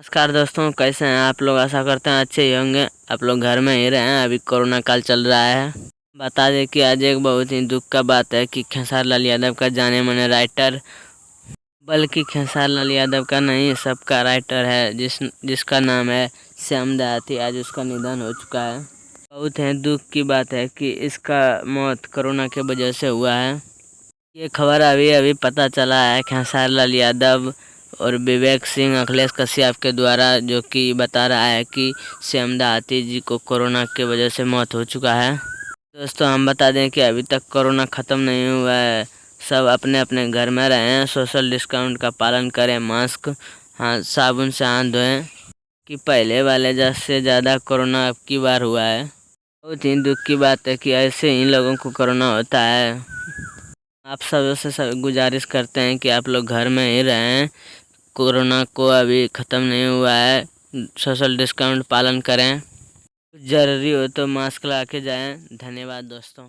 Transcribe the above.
नमस्कार दोस्तों, कैसे हैं आप लोग। आशा करते हैं अच्छे ही होंगे। आप लोग घर में ही रहें, अभी कोरोना काल चल रहा है। बता दें कि आज एक बहुत ही दुख का बात है कि खेसारी लाल यादव का जाने माने राइटर, बल्कि खेसारी लाल यादव का नहीं सबका राइटर है जिसका नाम है श्याम देहाती, आज उसका निधन हो चुका है। बहुत ही दुख की बात है कि इसका मौत कोरोना के वजह से हुआ है। ये खबर अभी अभी पता चला है खेसारी लाल यादव और विवेक सिंह अखिलेश कश्यप के द्वारा, जो कि बता रहा है कि श्याम देहाती जी को कोरोना के वजह से मौत हो चुका है। दोस्तों, हम बता दें कि अभी तक कोरोना ख़त्म नहीं हुआ है। सब अपने अपने घर में रहें, सोशल डिस्टेंस का पालन करें, मास्क, हाथ साबुन से हाथ धोएं। कि पहले वाले से ज़्यादा कोरोना अब की बार हुआ है। बहुत ही दुख की बात है कि ऐसे ही लोगों को कोरोना होता है। आप सब गुजारिश करते हैं कि आप लोग घर में ही रहें। कोरोना को अभी ख़त्म नहीं हुआ है। सोशल डिस्टेंस पालन करें। ज़रूरी हो तो मास्क लगा के जाएं। धन्यवाद दोस्तों।